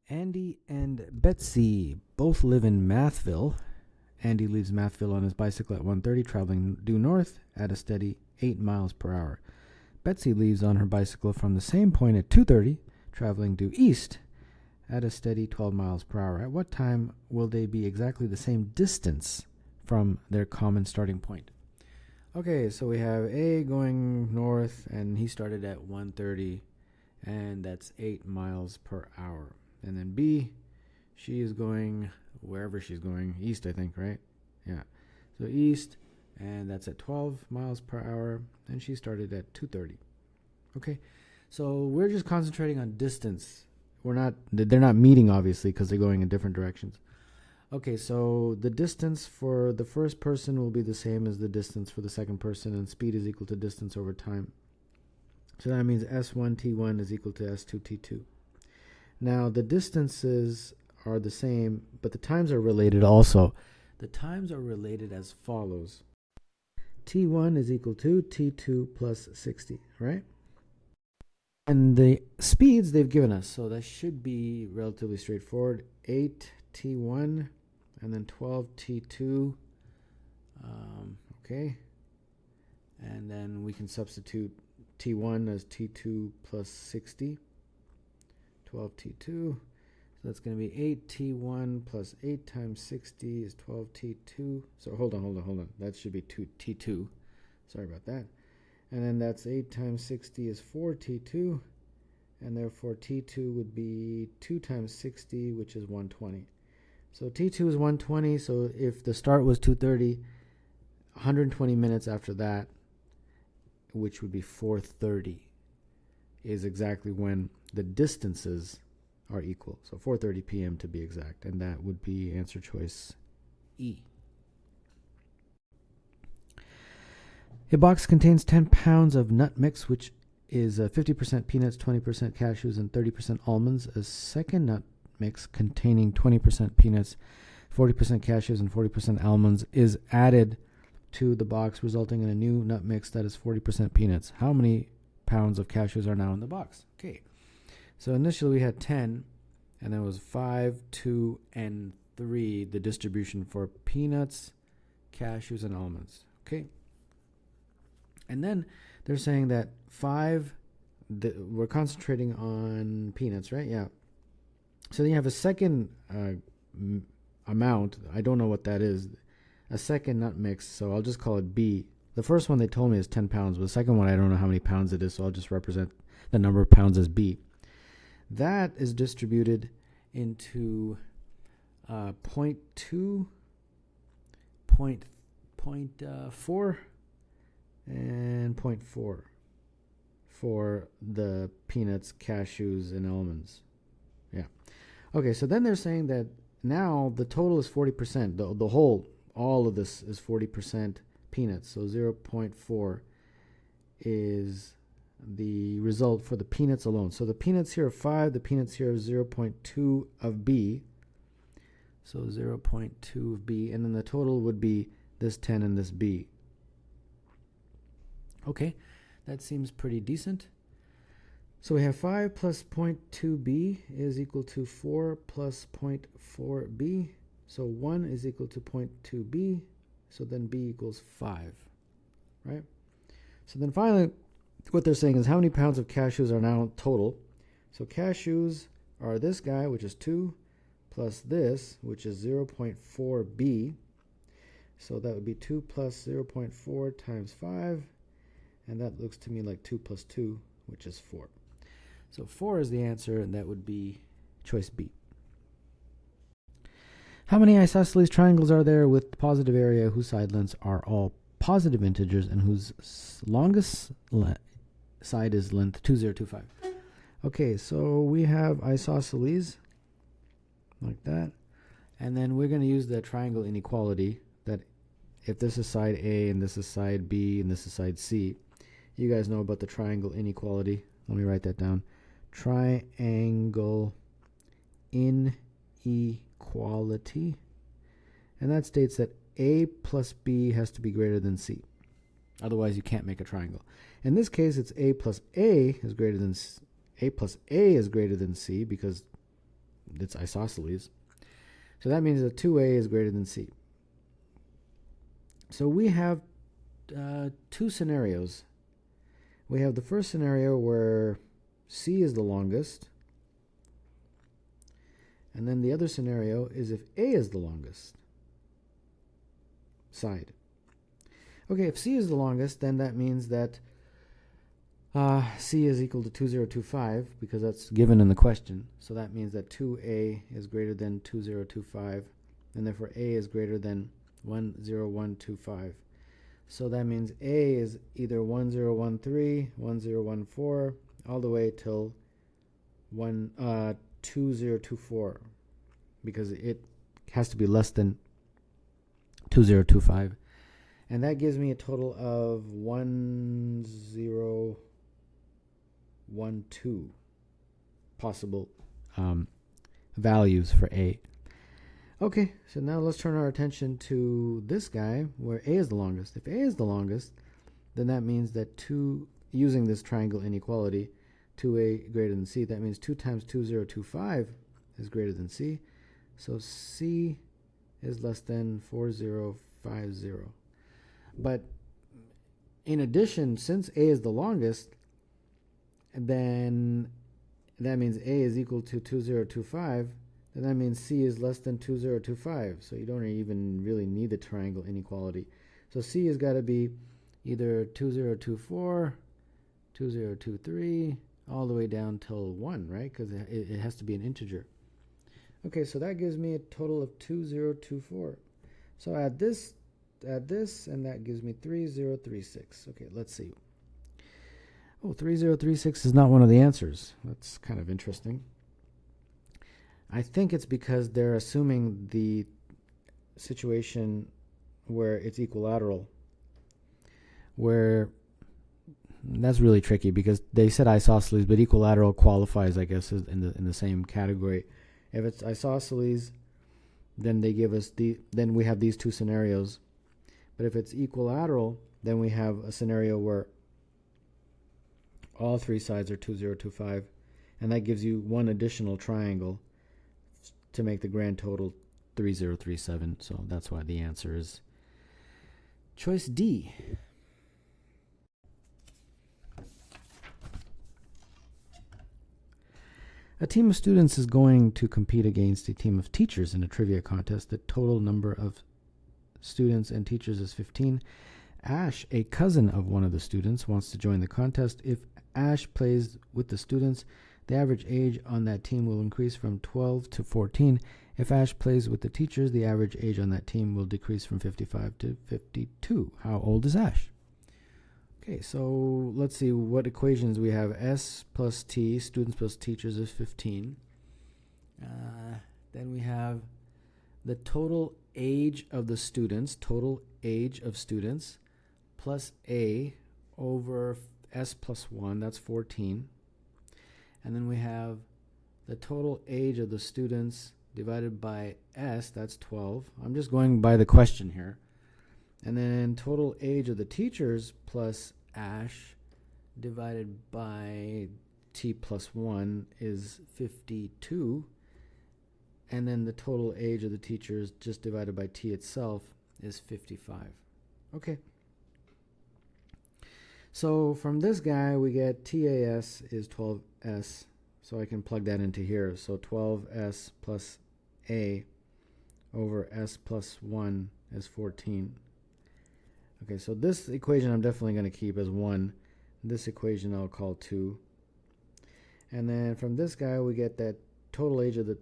Andy and Betsy both live in Mathville. Andy leaves Mathville on his bicycle at 1:30, traveling due north at a steady 8 miles per hour. Betsy leaves on her bicycle from the same point at 2:30, traveling due east at a steady 12 miles per hour. At what time will they be exactly the same distance from their common starting point? Okay, so we have A going north, and he started at 1:30, and that's 8 miles per hour. And then B, she is going wherever she's going, east, I think, right? Yeah. So east, and that's at 12 miles per hour, and she started at 2:30. Okay, so we're just concentrating on distance. They're not meeting, obviously, because they're going in different directions. Okay, so the distance for the first person will be the same as the distance for the second person, and speed is equal to distance over time. So that means S1T1 is equal to S2T2. Now, the distances are the same, but the times are related also. The times are related as follows. T1 is equal to T2 plus 60, right? And the speeds they've given us, so that should be relatively straightforward. 8T1 and then 12T2. Okay. And then we can substitute T1 as T2 plus 60. 12T2. So that's going to be 8T1 plus 8 times 60 is 12T2. So hold on. That should be 2T2. Sorry about that. And then that's 8 times 60 is 4T2. And therefore T2 would be 2 times 60, which is 120. So T2 is 120. So if the start was 2:30, 120 minutes after that, which would be 4:30, is exactly when the distances are equal. So 4:30 p.m. to be exact. And that would be answer choice E. A box contains 10 pounds of nut mix, which is 50% peanuts, 20% cashews, and 30% almonds. A second nut mix containing 20% peanuts, 40% cashews, and 40% almonds is added to the box, resulting in a new nut mix that is 40% peanuts. How many pounds of cashews are now in the box? Okay. So initially we had 10, and it was 5, 2, and 3, the distribution for peanuts, cashews, and almonds. Okay. And then they're saying that 5, we're concentrating on peanuts, right? Yeah. So then you have a second amount. I don't know what that is. A second nut mix, so I'll just call it B. The first one they told me is 10 pounds, but the second one I don't know how many pounds it is, so I'll just represent the number of pounds as B. That is distributed into 0.2, 0.4, and 0.4 for the peanuts, cashews, and almonds. Yeah. Okay, so then they're saying that now the total is 40%. The whole, all of this is 40% peanuts. So 0.4 is the result for the peanuts alone. So the peanuts here are 5. The peanuts here are 0.2 of B. So 0.2 of B. And then the total would be this 10 and this B. Okay, that seems pretty decent. So we have 5 plus 0.2b is equal to 4 plus 0.4b. So 1 is equal to 0.2b. So then b equals 5, right? So then finally, what they're saying is how many pounds of cashews are now total. So cashews are this guy, which is 2, plus this, which is 0.4b. So that would be 2 plus 0.4 times 5. And that looks to me like 2 plus 2, which is 4. So 4 is the answer, and that would be choice B. How many isosceles triangles are there with positive area whose side lengths are all positive integers and whose longest side is length 2025? Okay, so we have isosceles like that. And then we're going to use the triangle inequality that if this is side A and this is side B and this is side C, you guys know about the triangle inequality. Let me write that down. Triangle inequality. And that states that A plus B has to be greater than C. Otherwise, you can't make a triangle. In this case, it's A plus A is greater than A plus A is greater than C because it's isosceles. So that means that 2A is greater than C. So we have two scenarios. We have the first scenario where C is the longest, and then the other scenario is if A is the longest side. Okay, if C is the longest, then that means that C is equal to 2025 because that's given in the question. So that means that 2A is greater than 2025, and therefore A is greater than 10125. So that means A is either 1013, 1014, all the way till 2024, because it has to be less than 2025. And that gives me a total of 1012 possible values for A. Okay, so now let's turn our attention to this guy where A is the longest. If A is the longest, then that means that using this triangle inequality, 2A greater than C, that means 2 times 2025 is greater than C. So C is less than 4050. But in addition, since A is the longest, then that means A is equal to 2025, then that means C is less than 2025. So you don't even really need the triangle inequality. So C has got to be either 2024, 2023, all the way down till 1, right? Because it has to be an integer. Okay, so that gives me a total of 2024. So add this, and that gives me 3036. Okay, let's see. Oh, 3036 is not one of the answers. That's kind of interesting. I think it's because they're assuming the situation where it's equilateral, where that's really tricky because they said isosceles, but equilateral qualifies, I guess, in the same category. If it's isosceles, then they give us then we have these two scenarios. But if it's equilateral, then we have a scenario where all three sides are 2025, and that gives you one additional triangle to make the grand total 3037. So that's why the answer is choice D. A team of students is going to compete against a team of teachers in a trivia contest. The total number of students and teachers is 15. Ash, a cousin of one of the students, wants to join the contest. If Ash plays with the students, the average age on that team will increase from 12 to 14. If Ash plays with the teachers, the average age on that team will decrease from 55 to 52. How old is Ash? Okay, so let's see what equations we have. S plus T, students plus teachers, is 15. Then we have the total age of the students, plus A over S plus 1, that's 14. And then we have the total age of the students divided by S, that's 12. I'm just going by the question here. And then total age of the teachers plus Ash divided by T plus 1 is 52. And then the total age of the teachers just divided by T itself is 55. Okay. So from this guy, we get TAS is 12S. So I can plug that into here. So 12S plus A over S plus 1 is 14. Okay, so this equation I'm definitely going to keep as 1. This equation I'll call 2. And then from this guy, we get that total age of the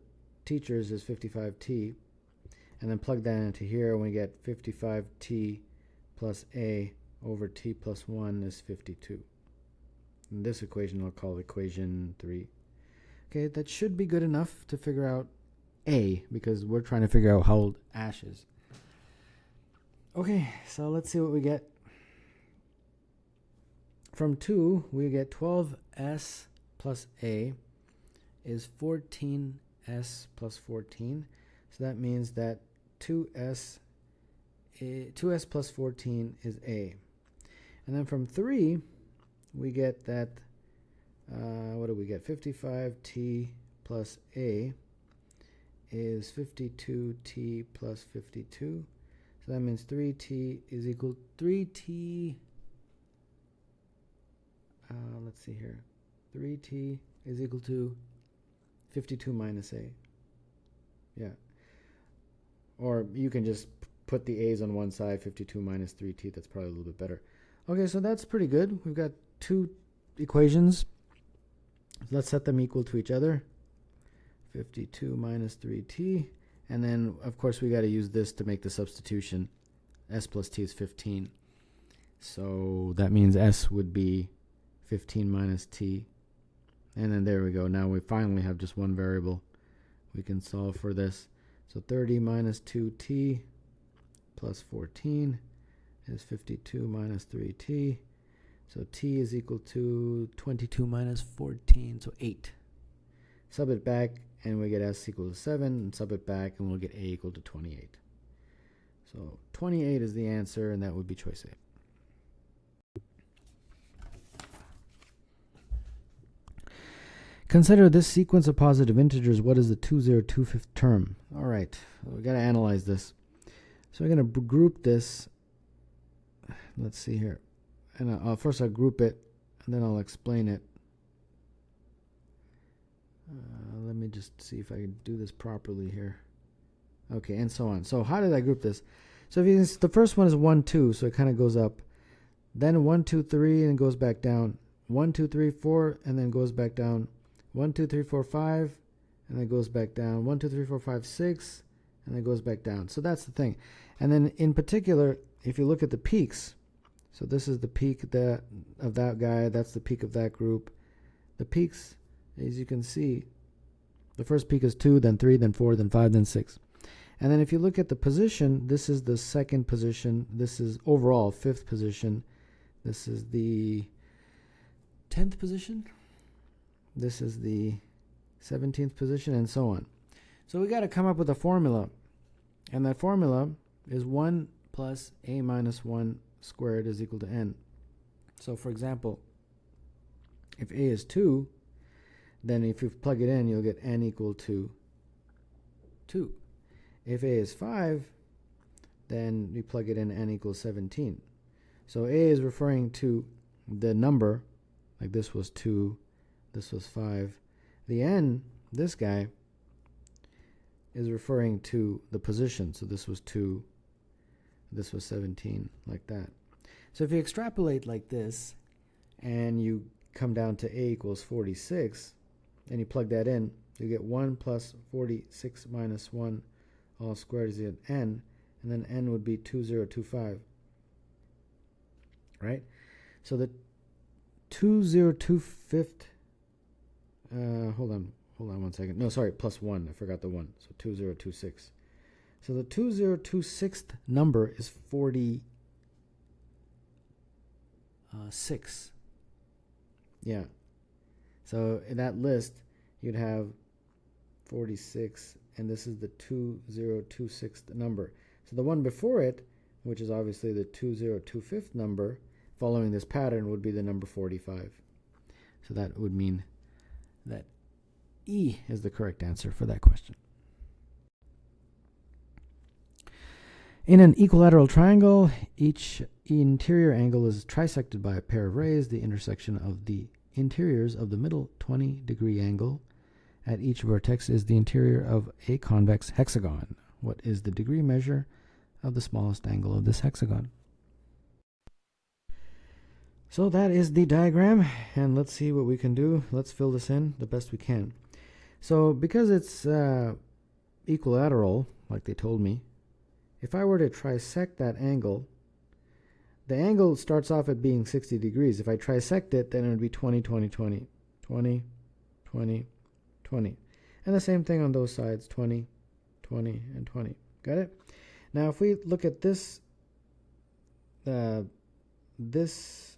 teachers is 55T. And then plug that into here, and we get 55T plus A over T plus 1 is 52. And this equation I'll call equation 3. Okay, that should be good enough to figure out A, because we're trying to figure out how old Ash is. Okay, so let's see what we get. From 2, we get 12S plus A is 14S plus 14. So that means that 2S plus 14 is A. And then from 3, we get that, what do we get? 55T plus A is 52t plus 52. So that means 3t is equal to 3t. Let's see here. 3t is equal to 52 minus a. Yeah. Or you can just put the a's on one side, 52 minus 3t. That's probably a little bit better. Okay, so that's pretty good. We've got two equations. Let's set them equal to each other. 52 minus 3t. And then, of course, we got to use this to make the substitution. S plus t is 15. So that means S would be 15 minus t. And then there we go. Now we finally have just one variable. We can solve for this. So 30 minus 2t plus 14 is 52 minus 3t. So t is equal to 22 minus 14, so 8. Sub it back, and we get s equal to 7, and sub it back, and we'll get a equal to 28. So 28 is the answer, and that would be choice A. Consider this sequence of positive integers. What is the 2025th term? All right, so we got to analyze this. So we're going to group this. Let's see here. And first I'll group it, and then I'll explain it. Let me just see if I can do this properly here. Okay, and so on. So how did I group this? So if you, the first one is 1, 2, so it kind of goes up. Then 1, 2, 3, and goes back down. 1, 2, 3, 4, and then goes back down. 1, 2, 3, 4, 5, and then goes back down. 1, 2, 3, 4, 5, 6, and then goes back down. So that's the thing. And then in particular, if you look at the peaks, so this is the peak of that guy, that's the peak of that group. The peaks, as you can see, the first peak is 2, then 3, then 4, then 5, then 6. And then if you look at the position, this is the second position. This is overall 5th position. This is the 10th position. This is the 17th position, and so on. So we got to come up with a formula. And that formula is 1 plus a minus 1 squared is equal to n. So for example, if a is 2, then if you plug it in, you'll get n equal to 2. If a is 5, then we plug it in, n equals 17. So a is referring to the number, like this was 2, this was 5. The n, this guy, is referring to the position. So this was 2, this was 17, like that. So if you extrapolate like this, and you come down to a equals 46, and you plug that in, you get 1 plus 46 minus 1 all squared is n, and then n would be 2025, right? So the 2025th, hold on one second. No, sorry, plus 1. I forgot the 1. So 2026. So the 2026th number is 46. Yeah. So in that list, you'd have 46, and this is the 2026th number. So the one before it, which is obviously the 2025th number, following this pattern, would be the number 45. So that would mean that E is the correct answer for that question. In an equilateral triangle, each interior angle is trisected by a pair of rays. The intersection of the interiors of the middle 20-degree angle at each vertex is the interior of a convex hexagon. What is the degree measure of the smallest angle of this hexagon? So that is the diagram, and let's see what we can do. Let's fill this in the best we can. So because it's equilateral, like they told me, if I were to trisect that angle, the angle starts off at being 60 degrees. If I trisect it, then it would be 20, 20, 20, 20, 20, 20. And the same thing on those sides, 20, 20, and 20. Got it? Now, if we look at this, this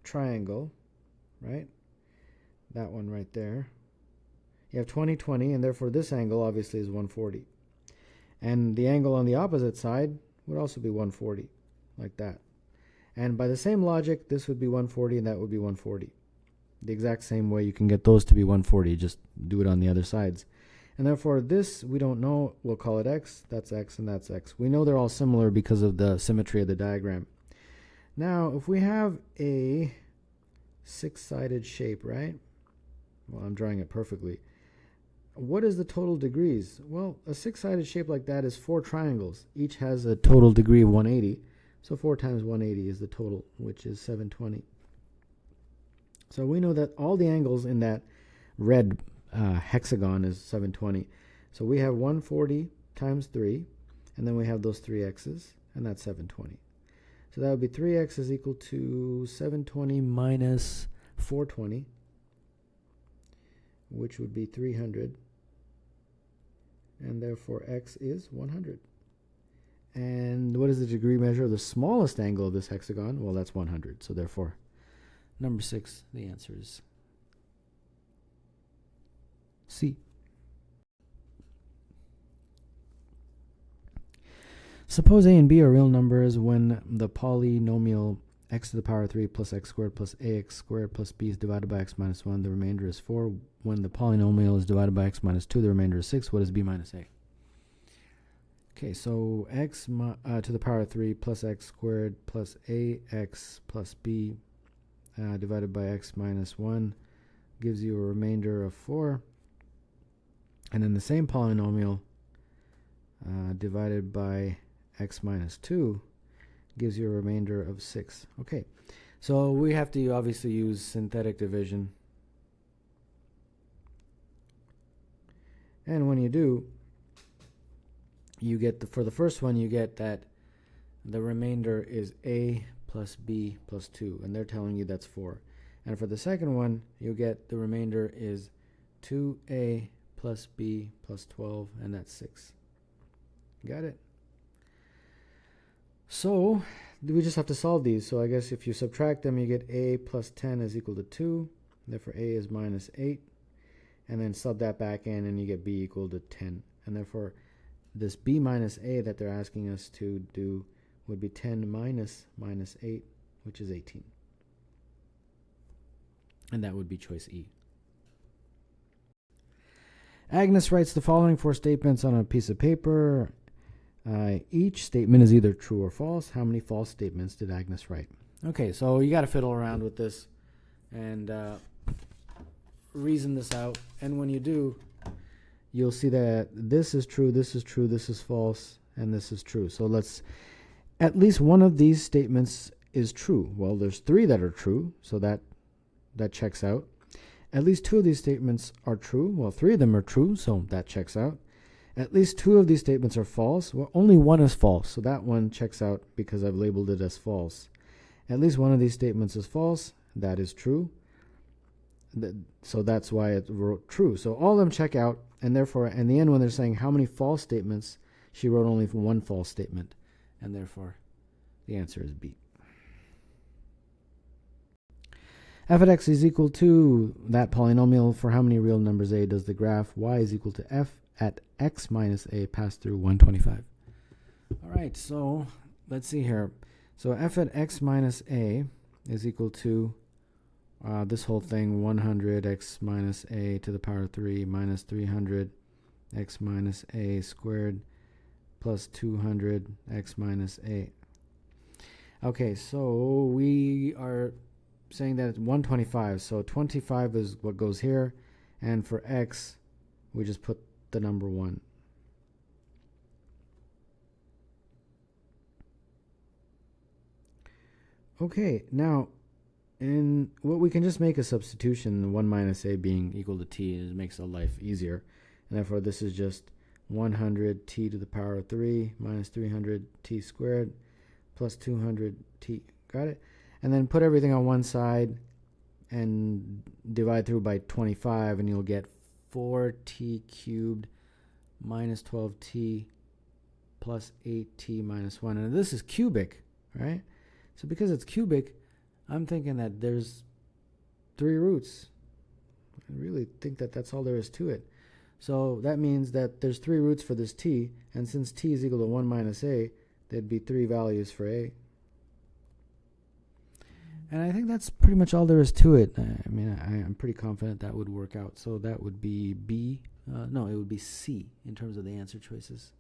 triangle, right? That one right there. You have 20, 20, and therefore this angle obviously is 140. And the angle on the opposite side would also be 140, like that. And by the same logic, this would be 140 and that would be 140. The exact same way you can get those to be 140, just do it on the other sides. And therefore this, we don't know, we'll call it x, and that's x. We know they're all similar because of the symmetry of the diagram. Now, if we have a six-sided shape, right? Well, I'm drawing it perfectly. What is the total degrees? Well, a six-sided shape like that is 4 triangles. Each has a total degree of 180. So 4 times 180 is the total, which is 720. So we know that all the angles in that red hexagon is 720. So we have 140 times 3, and then we have those 3 x's, and that's 720. So that would be 3x is equal to 720 minus 420, which would be 300, and therefore x is 100. And what is the degree measure of the smallest angle of this hexagon? Well, that's 100. So therefore, number 6, the answer is C. Suppose a and b are real numbers when the polynomial x to the power 3 plus x squared plus ax squared plus b is divided by x minus 1. The remainder is 4. When the polynomial is divided by x minus 2, the remainder is 6. What is b minus a? Okay, so x to the power 3 plus x squared plus ax plus b divided by x minus 1 gives you a remainder of 4. And then the same polynomial divided by x minus 2 gives you a remainder of 6. Okay, so we have to obviously use synthetic division. And when you do, you get, for the first one, you get that the remainder is a plus b plus 2, and they're telling you that's 4. And for the second one, you get the remainder is 2a plus b plus 12, and that's 6. Got it? So we just have to solve these. So I guess if you subtract them, you get a plus 10 is equal to 2. Therefore, a is minus 8. And then sub that back in, and you get b equal to 10. And therefore, this b minus a that they're asking us to do would be 10 minus 8, which is 18. And that would be choice E. Agnes writes the following 4 statements on a piece of paper. Each statement is either true or false. How many false statements did Agnes write? Okay, so you got to fiddle around with this and reason this out. And when you do, you'll see that this is true, this is true, this is false, and this is true. So at least one of these statements is true. Well, there's 3 that are true, so that checks out. At least 2 of these statements are true. Well, 3 of them are true, so that checks out. At least 2 of these statements are false. Well, only 1 is false, so that one checks out because I've labeled it as false. At least 1 of these statements is false. That is true. So that's why it wrote true. So all of them check out, and therefore, in the end, when they're saying how many false statements, she wrote only 1 false statement, and therefore, the answer is B. F at x is equal to that polynomial. For how many real numbers a does the graph y is equal to f at x minus a pass through 125? All right, so let's see here. So f at x minus a is equal to this whole thing, 100 x minus a to the power 3 minus 300 x minus a squared plus 200 x minus a. Okay, so we are saying that it's 125. So 25 is what goes here, and for x, we just put the number 1. Okay, now in what we can just make a substitution, 1 minus a being equal to t, and it makes the life easier. And therefore, this is just 100 t to the power of 3 minus 300 t squared plus 200 t. Got it? And then put everything on one side and divide through by 25, and you'll get 4t cubed minus 12t plus 8t minus 1. And this is cubic, right? So because it's cubic, I'm thinking that there's 3 roots. I really think that that's all there is to it. So that means that there's 3 roots for this t, and since t is equal to 1 minus a, there'd be 3 values for a. And I think that's pretty much all there is to it. I mean, I'm pretty confident that would work out. So that would be B, No, it would be C in terms of the answer choices.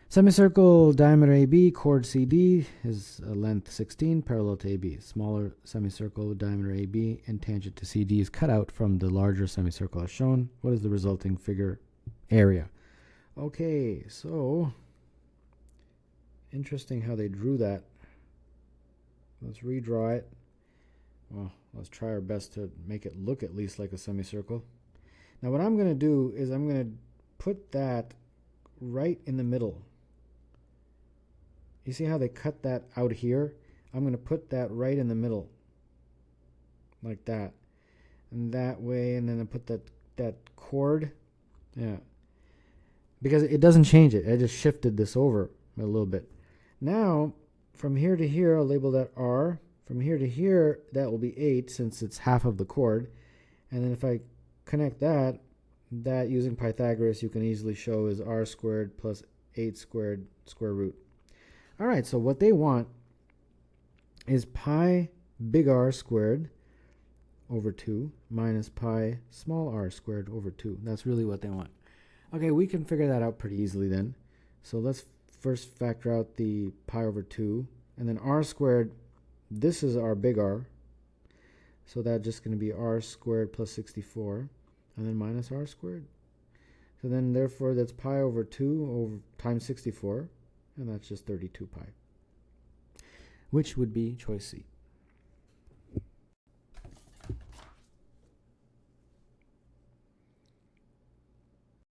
Semicircle diameter AB, chord CD is length 16, parallel to AB. Smaller semicircle diameter AB and tangent to CD is cut out from the larger semicircle as shown. What is the resulting figure area? Okay, so interesting how they drew that. Let's redraw it. Well, let's try our best to make it look at least like a semicircle. Now what I'm going to do is I'm going to put that right in the middle. You see how they cut that out here? I'm going to put that right in the middle. Like that. And that way, and then I put that chord. Yeah. Because it doesn't change it. I just shifted this over a little bit. Now, from here to here, I'll label that R. From here to here, that will be 8 since it's half of the chord. And then if I connect that using Pythagoras, you can easily show is R squared plus 8 squared square root. All right, so what they want is pi big R squared over 2 minus pi small r squared over 2. That's really what they want. Okay, we can figure that out pretty easily then. So let's first factor out the pi over 2. And then r squared, this is our big R. So that's just going to be r squared plus 64. And then minus r squared. So then therefore that's pi over 2 over times 64. And that's just 32 pi. Which would be choice C.